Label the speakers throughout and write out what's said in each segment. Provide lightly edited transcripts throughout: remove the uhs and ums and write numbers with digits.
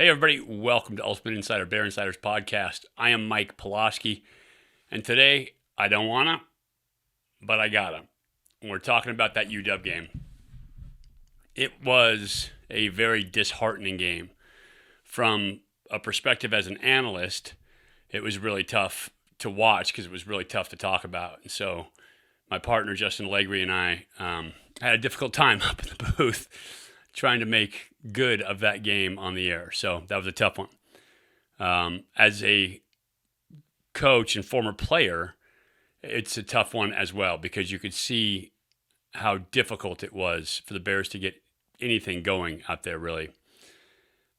Speaker 1: Hey, everybody. Welcome to Ultimate Insider Bear Insiders Podcast. I am Mike Pawlawski, and today I don't want to, but I got to. We're talking about that UW game. It was a very disheartening game. From a perspective as an analyst, it was really tough to watch because it was really tough to talk about. And so my partner, Justin Wilcox, and I had a difficult time up in the booth trying to make good of that game on the air. So that was a tough one. As a coach and former player, it's a tough one as well because you could see how difficult it was for the Bears to get anything going out there really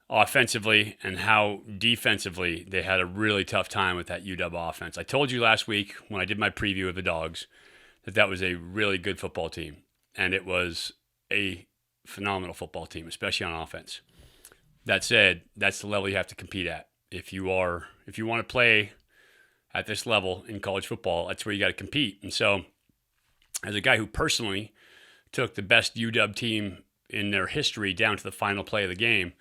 Speaker 1: offensively, and how defensively they had a really tough time with that UW offense. I told you last week when I did my preview of the Dogs that was a really good football team, and it was a phenomenal football team, especially on offense. That said, that's the level you have to compete at. If you want to play at this level in college football, that's where you got to compete. And so, as a guy who personally took the best UW team in their history down to the final play of the game,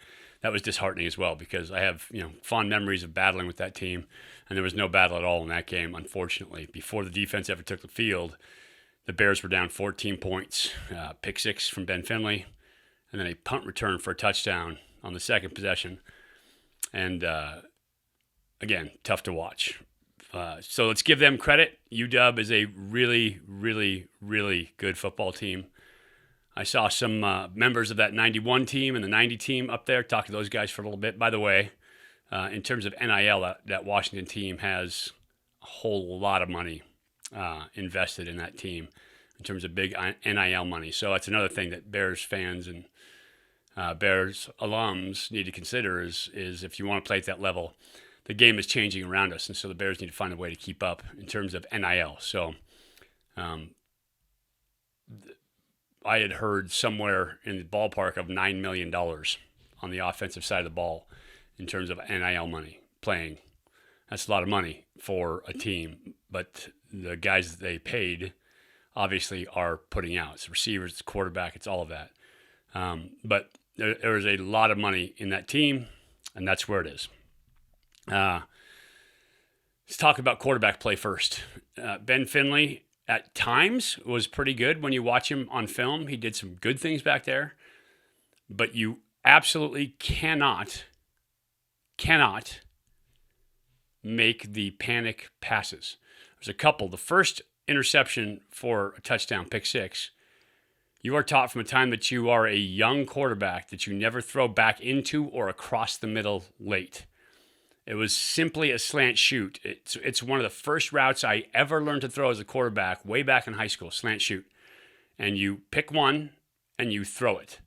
Speaker 1: that was disheartening as well because I have fond memories of battling with that team, and there was no battle at all in that game, unfortunately. Before the defense ever took the field, the Bears were down 14 points, pick six from Ben Finley, and then a punt return for a touchdown on the second possession. And again, tough to watch. So let's give them credit. UW is a really, really, really good football team. I saw some members of that 91 team and the 90 team up there. Talked to those guys for a little bit. By the way, in terms of NIL, that Washington team has a whole lot of money invested in that team in terms of big NIL money. So that's another thing that Bears fans and Bears alums need to consider is if you want to play at that level, the game is changing around us, and so the Bears need to find a way to keep up in terms of NIL. So I had heard somewhere in the ballpark of $9 million on the offensive side of the ball in terms of NIL money playing. That's a lot of money for a team, but the guys that they paid obviously are putting out. It's receivers, it's quarterback, it's all of that. But there is a lot of money in that team, and that's where it is. Let's talk about quarterback play first. Ben Finley at times was pretty good when you watch him on film. He did some good things back there, but you absolutely cannot make the panic passes. There's a couple. The first interception for a touchdown, pick six, you are taught from a time that you are a young quarterback that you never throw back into or across the middle late. It was simply a slant shoot. It's one of the first routes I ever learned to throw as a quarterback way back in high school, slant shoot. And you pick one and you throw it.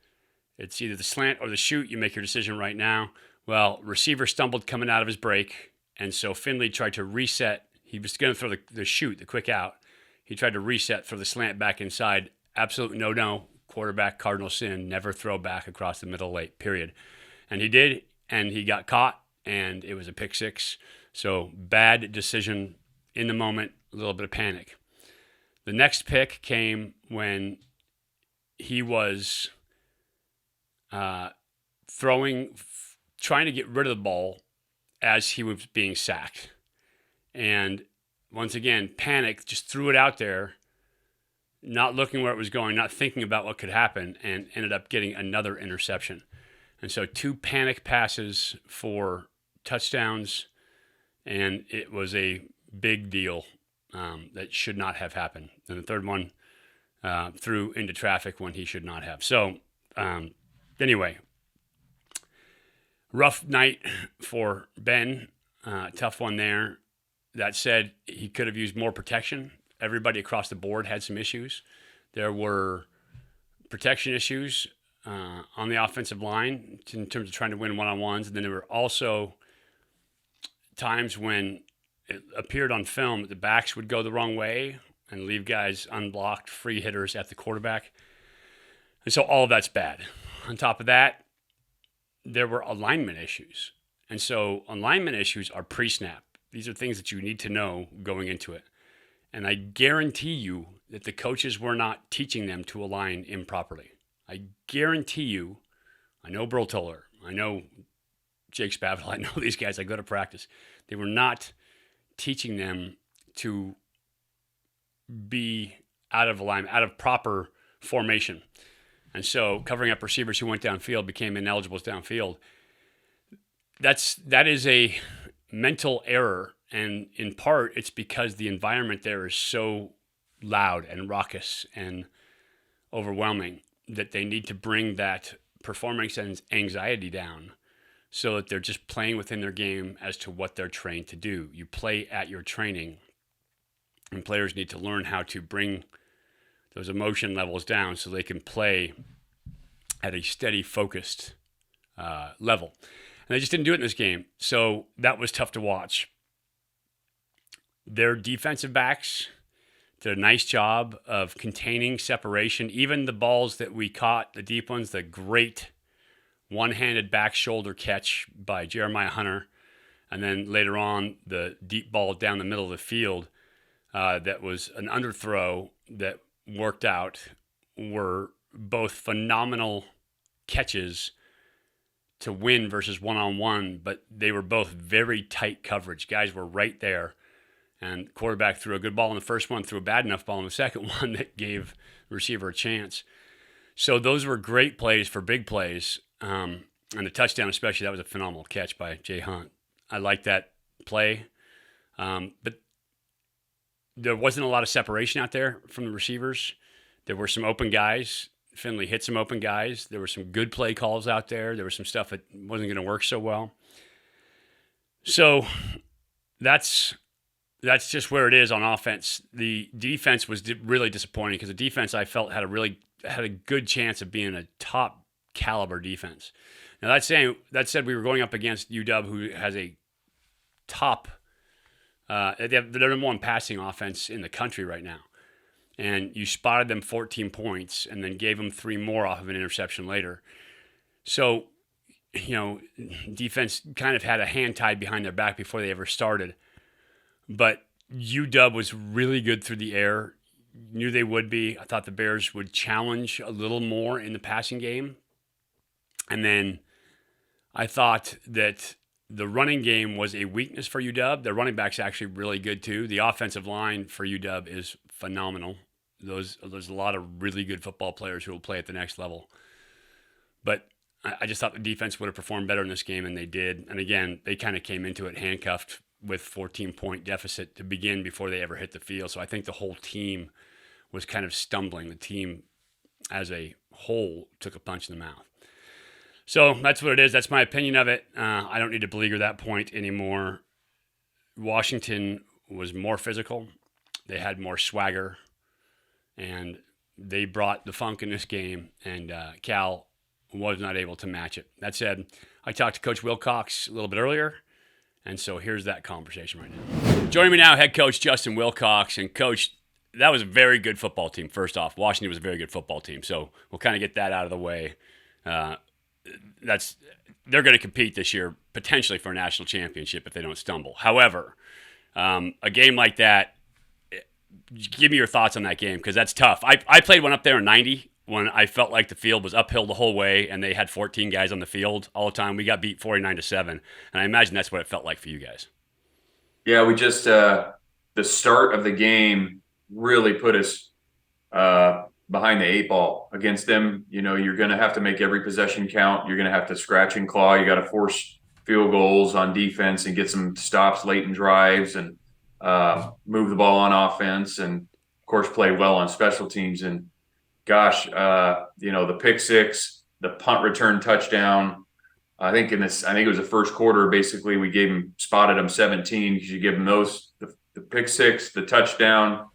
Speaker 1: It's either the slant or the shoot. You make your decision right now. Well, receiver stumbled coming out of his break, and so Finley tried to reset. He was going to throw the shoot, the quick out. He tried to reset, throw the slant back inside. Absolute no. Quarterback, cardinal sin. Never throw back across the middle late, period. And he did, and he got caught. And it was a pick six. So bad decision in the moment, a little bit of panic. The next pick came when he was trying to get rid of the ball as he was being sacked. And once again, panic, just threw it out there, not looking where it was going, not thinking about what could happen, and ended up getting another interception. And so 2 panic passes for touchdowns, and it was a big deal that should not have happened. And the third one threw into traffic when he should not have. So anyway, rough night for Ben. Tough one there. That said, he could have used more protection. Everybody across the board had some issues. There were protection issues on the offensive line in terms of trying to win one-on-ones. And then there were also times when it appeared on film that the backs would go the wrong way and leave guys unblocked, free hitters at the quarterback. And so all of that's bad. On top of that, there were alignment issues. And so alignment issues are pre-snap. These are things that you need to know going into it. And I guarantee you that the coaches were not teaching them to align improperly. I guarantee you, I know Burl Toller, I know Jake Spavital. I know these guys. I go to practice. They were not teaching them to be out of alignment, out of proper formation. And so covering up receivers who went downfield became ineligibles downfield. That is a mental error. And in part, it's because the environment there is so loud and raucous and overwhelming that they need to bring that performance and anxiety down so that they're just playing within their game as to what they're trained to do. You play at your training, and players need to learn how to bring those emotion levels down so they can play at a steady, focused level. And they just didn't do it in this game. So that was tough to watch. Their defensive backs did a nice job of containing separation. Even the balls that we caught, the deep ones, the great one-handed back shoulder catch by Jeremiah Hunter, and then later on the deep ball down the middle of the field that was an underthrow that worked out, were both phenomenal catches to win versus one-on-one, but they were both very tight coverage. Guys were right there, and quarterback threw a good ball in the first one, threw a bad enough ball in the second one that gave the receiver a chance. So those were great plays for big plays, and the touchdown especially, that was a phenomenal catch by Jay Hunt. I like that play, but there wasn't a lot of separation out there from the receivers. There were some open guys. Finley hit some open guys. There were some good play calls out there. There was some stuff that wasn't going to work so well. So that's just where it is on offense. The defense was really disappointing because the defense, I felt, had a good chance of being a top caliber defense. Now that said, we were going up against UW, who has a top. They're the number one passing offense in the country right now. And you spotted them 14 points and then gave them 3 more off of an interception later. So, defense kind of had a hand tied behind their back before they ever started. But UW was really good through the air. Knew they would be. I thought the Bears would challenge a little more in the passing game. And then I thought that the running game was a weakness for UW. Their running back's actually really good too. The offensive line for UW is phenomenal. There's a lot of really good football players who will play at the next level. But I just thought the defense would have performed better in this game, and they did. And again, they kind of came into it handcuffed with 14-point deficit to begin before they ever hit the field. So I think the whole team was kind of stumbling. The team as a whole took a punch in the mouth. So that's what it is. That's my opinion of it. I don't need to beleaguer that point anymore. Washington was more physical. They had more swagger, and they brought the funk in this game, and Cal was not able to match it. That said, I talked to Coach Wilcox a little bit earlier, and so here's that conversation right now. Joining me now, head coach Justin Wilcox. And Coach, that was a very good football team, first off. Washington was a very good football team, so we'll kind of get that out of the way. They're going to compete this year potentially for a national championship if they don't stumble. However, a game like that, give me your thoughts on that game, because that's tough. I played one up there in 90 when I felt like the field was uphill the whole way and they had 14 guys on the field all the time. We got beat 49-7, and I imagine that's what it felt like for you guys.
Speaker 2: Yeah, we just the start of the game really put us behind the 8 ball against them. You're going to have to make every possession count. You're going to have to scratch and claw. You got to force field goals on defense and get some stops late in drives, and move the ball on offense, and of course play well on special teams. And gosh, the pick six, the punt return touchdown. I think it was the first quarter. Basically, we spotted them 17 because you give them the pick six, the touchdown,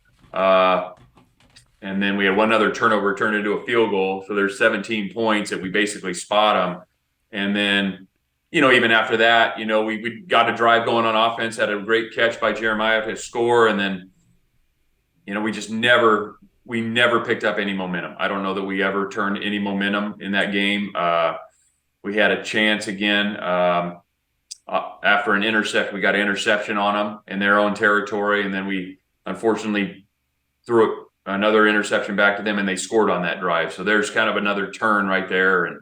Speaker 2: and then we had one other turnover turned into a field goal. So there's 17 points that we basically spot them. And then, even after that, we got a drive going on offense, had a great catch by Jeremiah to score. And then, we never picked up any momentum. I don't know that we ever turned any momentum in that game. We had a chance again after an intercept. We got an interception on them in their own territory. And then we unfortunately threw another interception back to them, and they scored on that drive. So there's kind of another turn right there. And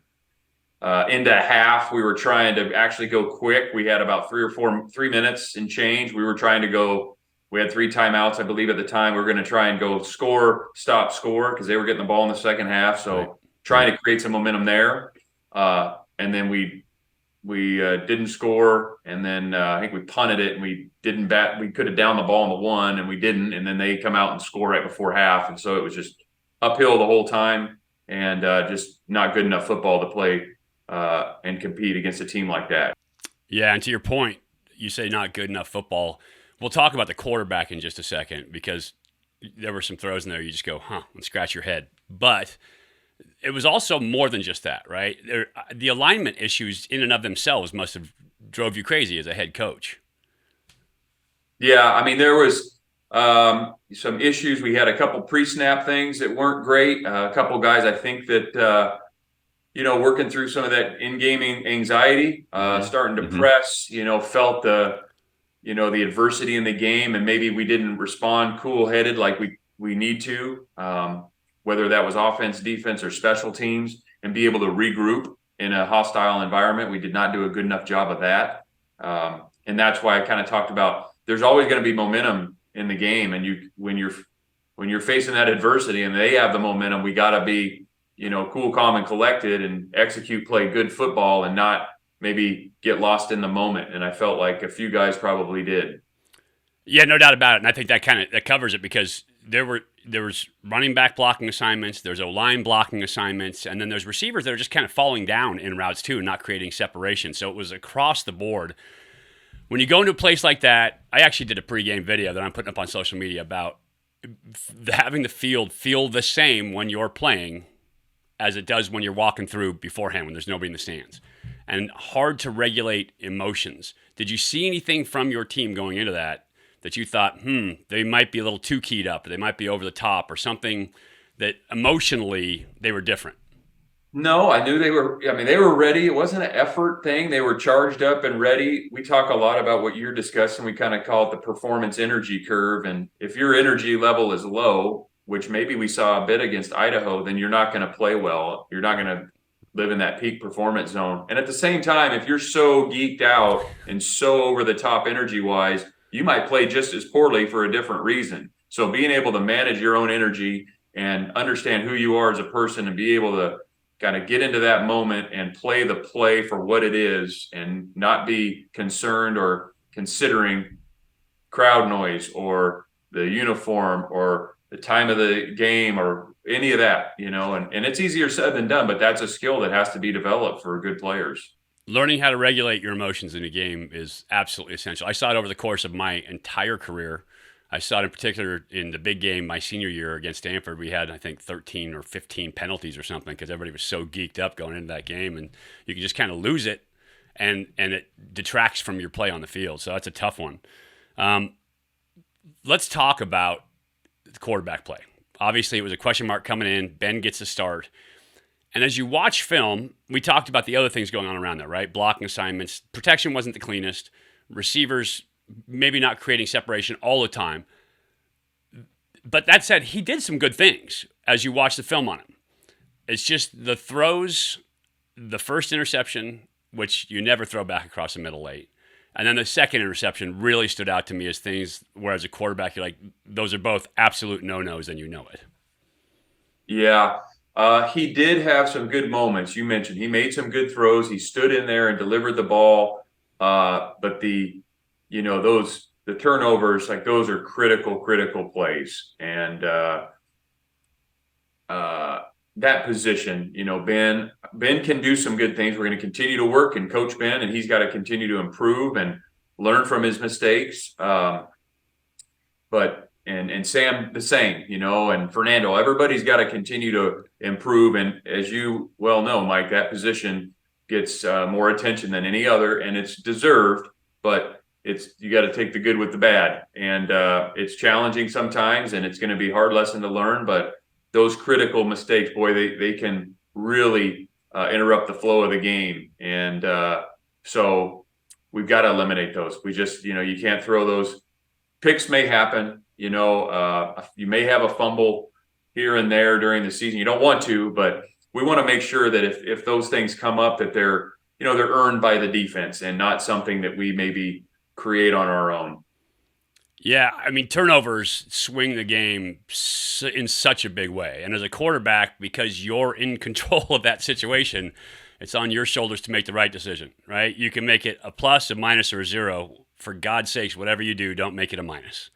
Speaker 2: into half, we were trying to actually go quick. We had about 3 minutes and change. We were trying to go. We had 3 timeouts, I believe, at the time. We were going to try and go score, stop, score, because they were getting the ball in the second half. So
Speaker 1: Right.
Speaker 2: trying to create some momentum there. And then we didn't score, and then I think we punted it, and we didn't bat. We could have downed the ball on the 1, and we didn't. And then they come out and score right before half, and so it was just uphill the whole time, and just not good enough football to play and compete against a team like that.
Speaker 1: Yeah, and to your point, you say not good enough football. We'll talk about the quarterback in just a second, because there were some throws in there you just go, and scratch your head. But it was also more than just that, right? The alignment issues in and of themselves must have drove you crazy as a head coach.
Speaker 2: Yeah, I mean, there was some issues. We had a couple pre-snap things that weren't great. A couple guys, I think that working through some of that in-game anxiety, starting to press. Felt the adversity in the game, and maybe we didn't respond cool-headed like we need to. Whether that was offense, defense, or special teams, and be able to regroup in a hostile environment. We did not do a good enough job of that. And that's why I kind of talked about there's always going to be momentum in the game. And when you're facing that adversity and they have the momentum, we got to be, cool, calm, and collected and execute, play good football, and not maybe get lost in the moment. And I felt like a few guys probably did.
Speaker 1: Yeah, no doubt about it. And I think that covers it, because there was running back blocking assignments, there's O-line blocking assignments, and then there's receivers that are just kind of falling down in routes too and not creating separation. So it was across the board. When you go into a place like that, I actually did a pregame video that I'm putting up on social media about having the field feel the same when you're playing as it does when you're walking through beforehand when there's nobody in the stands. And hard to regulate emotions. Did you see anything from your team going into that you thought, they might be a little too keyed up, or they might be over the top, or something that emotionally they were different?
Speaker 2: No, I knew they were ready. It wasn't an effort thing. They were charged up and ready. We talk a lot about what you're discussing. We kind of call it the performance energy curve. And if your energy level is low, which maybe we saw a bit against Idaho, then you're not going to play well. You're not going to live in that peak performance zone. And at the same time, if you're so geeked out and so over the top energy wise, you might play just as poorly for a different reason. So being able to manage your own energy and understand who you are as a person, and be able to kind of get into that moment and play the play for what it is, and not be concerned or considering crowd noise or the uniform or the time of the game or any of that, and it's easier said than done, but that's a skill that has to be developed for good players.
Speaker 1: Learning how to regulate your emotions in a game is absolutely essential. I saw it over the course of my entire career. I saw it in particular in the big game my senior year against Stanford. We had, I think, 13 or 15 penalties or something, because everybody was so geeked up going into that game, and you can just kind of lose it, and it detracts from your play on the field. So that's a tough one. Let's talk about the quarterback play. Obviously, it was a question mark coming in. Ben gets a start. And as you watch film, we talked about the other things going on around there, right? Blocking assignments. Protection wasn't the cleanest. Receivers maybe not creating separation all the time. But that said, he did some good things as you watch the film on him. It's just the throws, the first interception, which you never throw back across the middle late. And then the second interception really stood out to me as things where, as a quarterback, you're like, those are both absolute no-nos, and you know it.
Speaker 2: Yeah. He did have some good moments. You mentioned he made some good throws. He stood in there and delivered the ball. But the turnovers, like, those are critical plays. And that position, Ben can do some good things. We're going to continue to work and coach Ben, and he's got to continue to improve and learn from his mistakes. And Sam the same, and Fernando, everybody's got to continue to improve. And as you well know, Mike, that position gets more attention than any other, and it's deserved, but you got to take the good with the bad. And it's challenging sometimes, and it's going to be a hard lesson to learn, but those critical mistakes, boy, they can really interrupt the flow of the game. And so we've got to eliminate those. We just, you can't throw those. Picks may happen. You may have a fumble here and there during the season. You don't want to, but we want to make sure that if those things come up, that they're earned by the defense and not something that we maybe create on our own.
Speaker 1: Yeah, I mean, turnovers swing the game in such a big way. And as a quarterback, because you're in control of that situation, it's on your shoulders to make the right decision, right? You can make it a plus, a minus, or a zero. For God's sakes, whatever you do, don't make it a minus.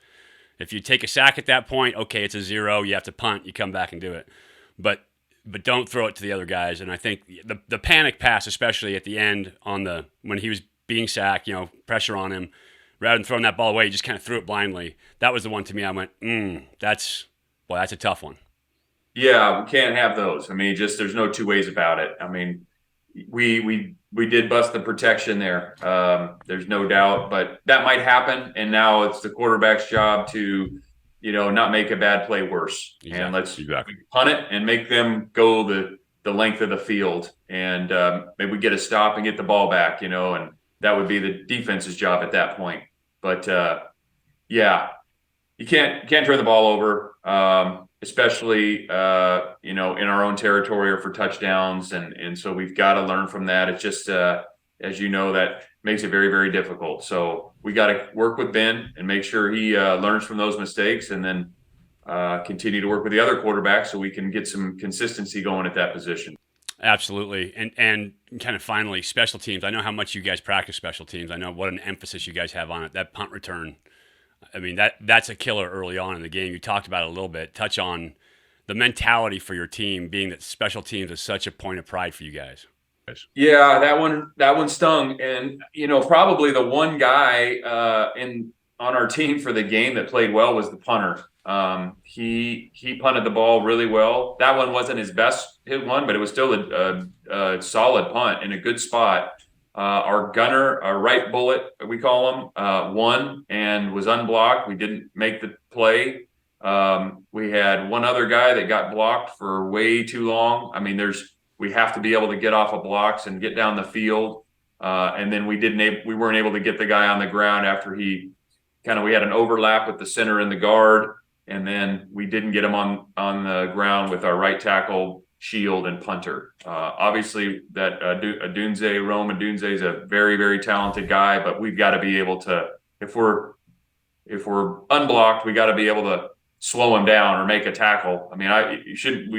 Speaker 1: If you take a sack at that point, okay, it's a zero. You have to punt. You come back and do it. But don't throw it to the other guys. And I think the panic pass, especially at the end when he was being sacked, pressure on him, rather than throwing that ball away, he just kind of threw it blindly. That was the one to me. I went, that's a tough one.
Speaker 2: Yeah, we can't have those. I mean, there's no two ways about it. I mean, we did bust the protection there. There's no doubt, but that might happen. And now it's the quarterback's job to, not make a bad play worse.
Speaker 1: Exactly.
Speaker 2: And let's punt it and make them go the length of the field. And maybe we get a stop and get the ball back, and that would be the defense's job at that point. But yeah, you can't turn the ball over. Especially in our own territory or for touchdowns, and so we've got to learn from that. It's just as you know, that makes it very, very difficult. So we got to work with Ben and make sure he learns from those mistakes, and then continue to work with the other quarterbacks so we can get some consistency going at that position.
Speaker 1: Absolutely. And kind of finally, special teams. I know how much you guys practice special teams. I know what an emphasis you guys have on it. That punt return, I mean, that's a killer early on in the game. You talked about it a little bit. Touch on the mentality for your team, being that special teams is such a point of pride for you guys.
Speaker 2: Yeah, that one stung. And, probably the one guy on our team for the game that played well was the punter. He punted the ball really well. That one wasn't his best hit one, but it was still a solid punt in a good spot. Our gunner, our right bullet, we call him, won and was unblocked. We didn't make the play. We had one other guy that got blocked for way too long. I mean, we have to be able to get off of blocks and get down the field. And then we weren't able to get the guy on the ground after we had an overlap with the center and the guard. And then we didn't get him on the ground with our right tackle, shield, and punter. Obviously, that Rome Adunze is a very, very talented guy, but we've got to be able to, if we're unblocked, we got to be able to slow him down or make a tackle. I mean,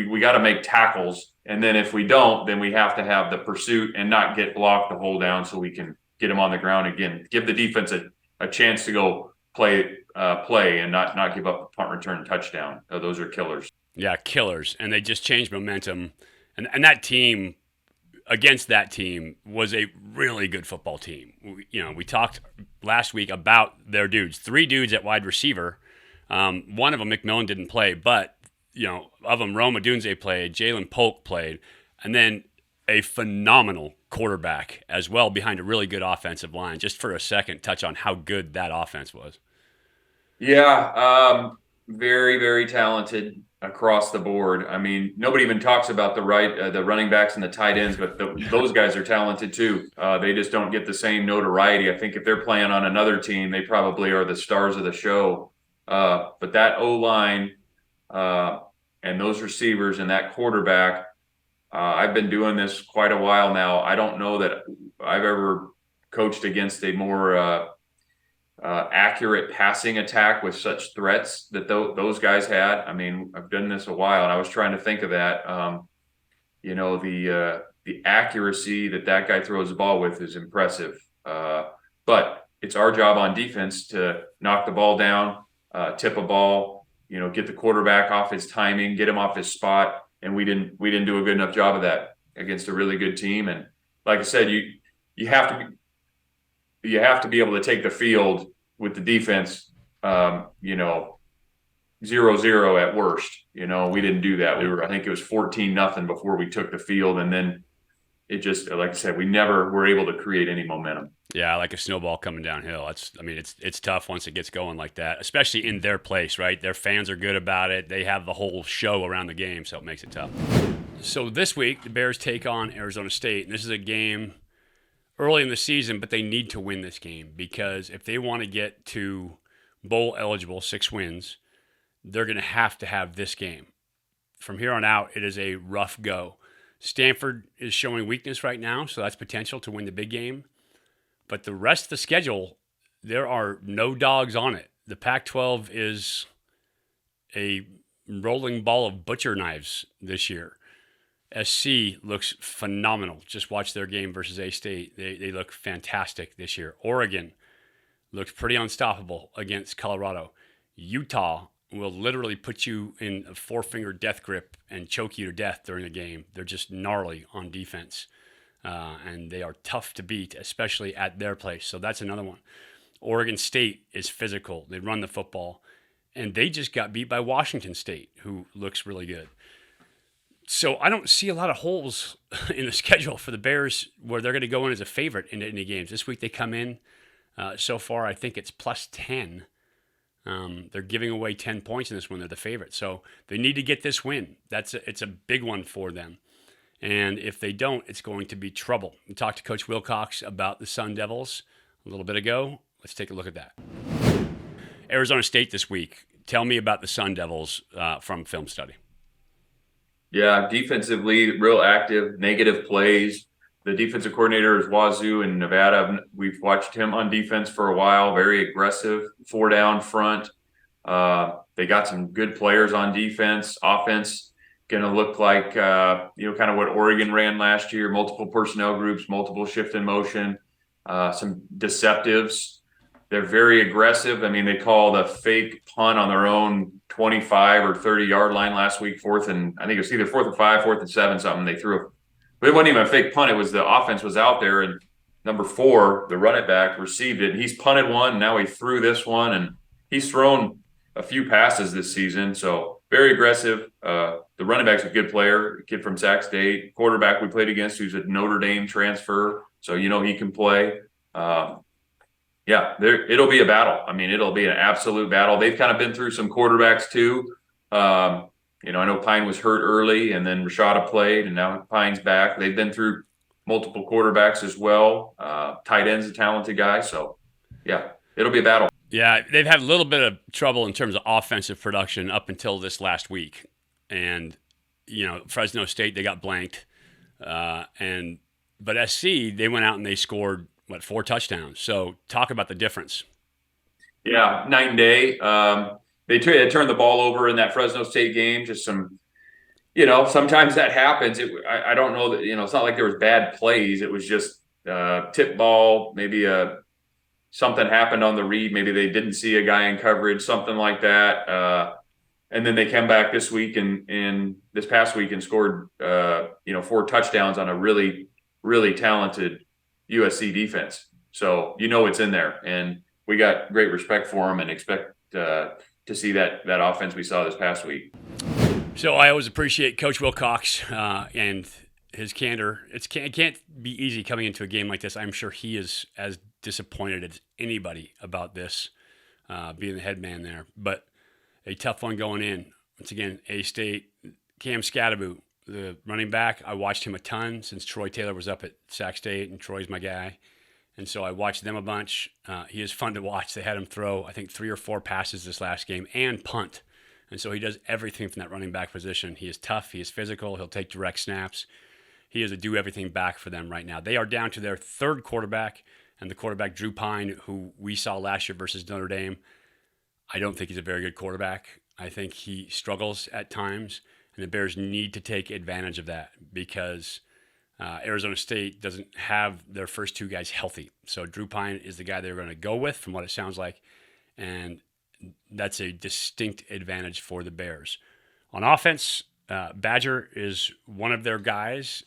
Speaker 2: we got to make tackles, and then if we don't, then we have to have the pursuit and not get blocked the whole down, so we can get him on the ground again. Give the defense a chance to go play and not give up a punt return touchdown. Those are killers.
Speaker 1: Yeah, killers. And they just changed momentum. And that team, against that team, was a really good football team. We talked last week about their dudes. 3 dudes at wide receiver. One of them, McMillan, didn't play. But, of them, Rome Adunze played, Jalen Polk played. And then a phenomenal quarterback as well behind a really good offensive line. Just for a second, touch on how good that offense was.
Speaker 2: Yeah, very, very talented across the board. I mean, nobody even talks about the running backs and the tight ends, but those guys are talented too. They just don't get the same notoriety. I think if they're playing on another team, they probably are the stars of the show. But that O-line and those receivers and that quarterback, I've been doing this quite a while now. I don't know that I've ever coached against a more accurate passing attack with such threats that those guys had. I mean, I've done this a while, and I was trying to think of that. The accuracy that guy throws the ball with is impressive. But it's our job on defense to knock the ball down, tip a ball, get the quarterback off his timing, get him off his spot, and we didn't do a good enough job of that against a really good team. And like I said, you have to be able to take the field with the defense, 0-0 at worst. We didn't do that. I think it was 14-0 before we took the field. And then it just, like I said, we never were able to create any momentum.
Speaker 1: Yeah, like a snowball coming downhill. It's tough once it gets going like that, especially in their place, right? Their fans are good about it. They have the whole show around the game, so it makes it tough. So this week, the Bears take on Arizona State. And this is a game early in the season, but they need to win this game because if they want to get to bowl eligible, 6 wins, they're going to have this game. From here on out, it is a rough go. Stanford is showing weakness right now, so that's potential to win the big game. But the rest of the schedule, there are no dogs on it. The Pac-12 is a rolling ball of butcher knives this year. SC looks phenomenal. Just watch their game versus A-State. They look fantastic this year. Oregon looks pretty unstoppable against Colorado. Utah will literally put you in a four-finger death grip and choke you to death during the game. They're just gnarly on defense, and they are tough to beat, especially at their place. So that's another one. Oregon State is physical. They run the football, and they just got beat by Washington State, who looks really good. So I don't see a lot of holes in the schedule for the Bears where they're going to go in as a favorite into any games. This week they come in, so far I think it's plus 10. They're giving away 10 points in this one. They're the favorite. So they need to get this win. It's a big one for them. And if they don't, it's going to be trouble. We talked to Coach Wilcox about the Sun Devils a little bit ago. Let's take a look at that. Arizona State this week. Tell me about the Sun Devils from film study.
Speaker 2: Yeah, defensively, real active, negative plays. The defensive coordinator is Wazoo in Nevada. We've watched him on defense for a while, very aggressive, 4 down front. They got some good players on defense. Offense going to look like, kind of what Oregon ran last year, multiple personnel groups, multiple shift in motion, some deceptives. They're very aggressive. I mean, they called a fake punt on their own 25 or 30-yard line last week, I think it was either 4th and 5, 4th and 7, something. They threw but it wasn't even a fake punt. It was the offense was out there, and number 4, the running back, received it. He's punted one, and now he threw this one, and he's thrown a few passes this season. So very aggressive. The running back's a good player, a kid from Sac State. Quarterback we played against, who's a Notre Dame transfer, so he can play. Yeah, it'll be a battle. I mean, it'll be an absolute battle. They've kind of been through some quarterbacks too. I know Pine was hurt early, and then Rashada played, and now Pine's back. They've been through multiple quarterbacks as well. Tight end's a talented guy, so yeah, it'll be a battle.
Speaker 1: Yeah, they've had a little bit of trouble in terms of offensive production up until this last week, and Fresno State, they got blanked, but SC, they went out and they scored 4 touchdowns. So talk about the difference.
Speaker 2: Yeah, night and day. They turned the ball over in that Fresno State game. Just some, sometimes that happens. I don't know that, it's not like there was bad plays. It was just tip ball. Maybe something happened on the read. Maybe they didn't see a guy in coverage, something like that. And then they came back this week and this past week and scored, 4 touchdowns on a really, really talented USC defense. So it's in there, and we got great respect for them and expect to see that offense we saw this past week.
Speaker 1: So I always appreciate Coach Wilcox and his candor. It can't be easy coming into a game like this. I'm sure he is as disappointed as anybody about this, being the head man there. But a tough one going in. Once again, A-State, Cam Scatterboot, the running back. I watched him a ton since Troy Taylor was up at Sac State, and Troy's my guy. And so I watched them a bunch. He is fun to watch. They had him throw, I think, 3 or 4 passes this last game and punt. And so he does everything from that running back position. He is tough. He is physical. He'll take direct snaps. He is a do-everything back for them right now. They are down to their 3rd quarterback, and the quarterback, Drew Pine, who we saw last year versus Notre Dame. I don't think he's a very good quarterback. I think he struggles at times, and the Bears need to take advantage of that because Arizona State doesn't have their first 2 guys healthy. So Drew Pine is the guy they're going to go with from what it sounds like, and that's a distinct advantage for the Bears. On offense, Badger is one of their guys.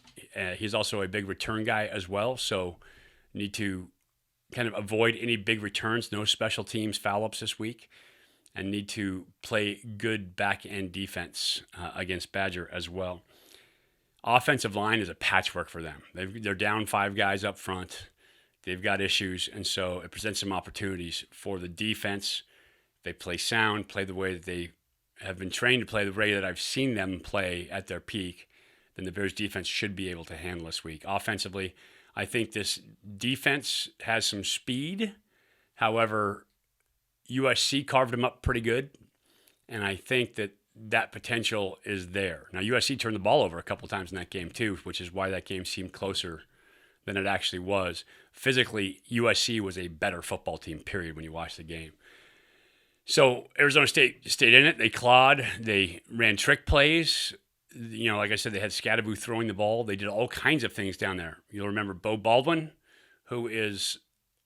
Speaker 1: He's also a big return guy as well, so need to kind of avoid any big returns, no special teams foul-ups this week, and need to play good back-end defense against Badger as well. Offensive line is a patchwork for them. They're down 5 guys up front. They've got issues, and so it presents some opportunities for the defense. They play sound, play the way that they have been trained to play, the way that I've seen them play at their peak, then the Bears defense should be able to handle this week. Offensively, I think this defense has some speed. However, USC carved them up pretty good, and I think that that potential is there. Now, USC turned the ball over a couple times in that game too, which is why that game seemed closer than it actually was. Physically, USC was a better football team, period, when you watch the game. So Arizona State stayed in it. They clawed. They ran trick plays. Like I said, they had Scadaboo throwing the ball. They did all kinds of things down there. You'll remember Bo Baldwin, who is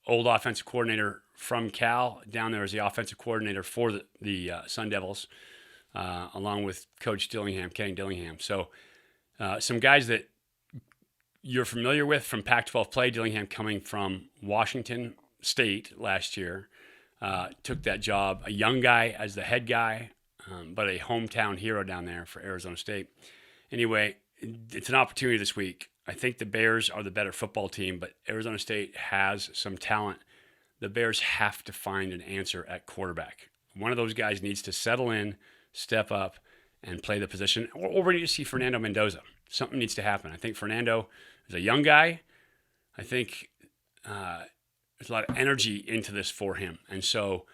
Speaker 1: old offensive coordinator from Cal, down there as the offensive coordinator for the Sun Devils, along with Coach Dillingham, Kenny Dillingham. So some guys that you're familiar with from Pac-12 play. Dillingham coming from Washington State last year, took that job. A young guy as the head guy, but a hometown hero down there for Arizona State. Anyway, it's an opportunity this week. I think the Bears are the better football team, but Arizona State has some talent. The Bears have to find an answer at quarterback. One of those guys needs to settle in, step up, and play the position. Or we need to see Fernando Mendoza. Something needs to happen. I think Fernando is a young guy. I think there's a lot of energy into this for him. And so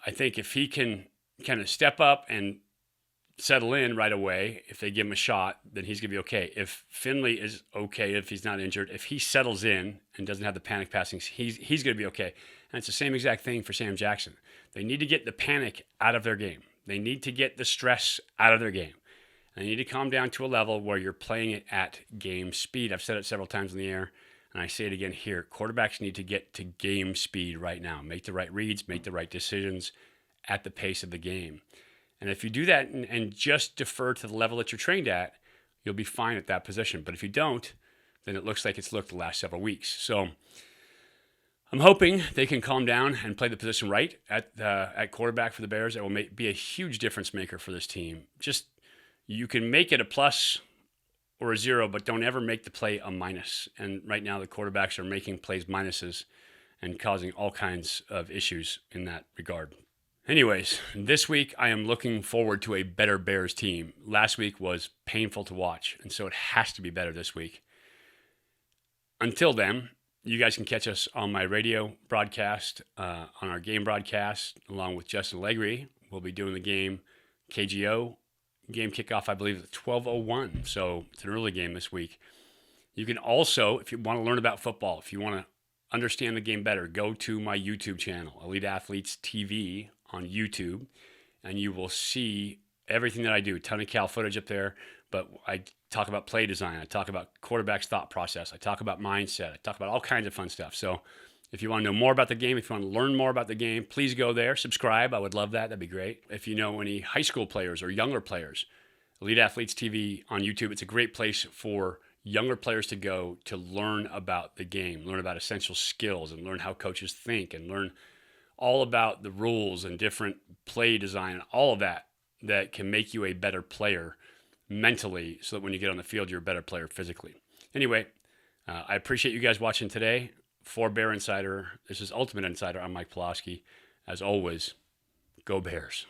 Speaker 1: I think if he can kind of step up and settle in right away, if they give him a shot, then he's going to be okay. If Finley is okay, if he's not injured, if he settles in and doesn't have the panic passings, he's going to be okay. And it's the same exact thing for Sam Jackson. They need to get the panic out of their game. They need to get the stress out of their game. They need to calm down to a level where you're playing it at game speed. I've said it several times in the air, and I say it again here. Quarterbacks need to get to game speed right now. Make the right reads, make the right decisions at the pace of the game. And if you do that and just defer to the level that you're trained at, you'll be fine at that position. But if you don't, then it looks like it's looked the last several weeks. So I'm hoping they can calm down and play the position right at quarterback for the Bears. It will be a huge difference maker for this team. Just you can make it a plus or a zero, but don't ever make the play a minus. And right now the quarterbacks are making plays minuses and causing all kinds of issues in that regard. Anyways, this week I am looking forward to a better Bears team. Last week was painful to watch, and so it has to be better this week. Until then, you guys can catch us on my radio broadcast, on our game broadcast, along with Justin Legre. We'll be doing the game KGO. Game kickoff, I believe, at 12:01, so it's an early game this week. You can also, if you want to learn about football, if you want to understand the game better, go to my YouTube channel, Elite Athletes TV on YouTube, and you will see everything that I do. A ton of Cal footage up there, but I talk about play design. I talk about quarterback's thought process. I talk about mindset. I talk about all kinds of fun stuff. So if you want to know more about the game, if you want to learn more about the game, please go there. Subscribe. I would love that. That'd be great. If you know any high school players or younger players, Elite Athletes TV on YouTube, it's a great place for younger players to go to learn about the game, learn about essential skills, and learn how coaches think, and learn all about the rules and different play design, all of that can make you a better player mentally, so that when you get on the field, you're a better player physically. Anyway, I appreciate you guys watching today. For Bear Insider, this is Ultimate Insider. I'm Mike Pawlawski. As always, go Bears.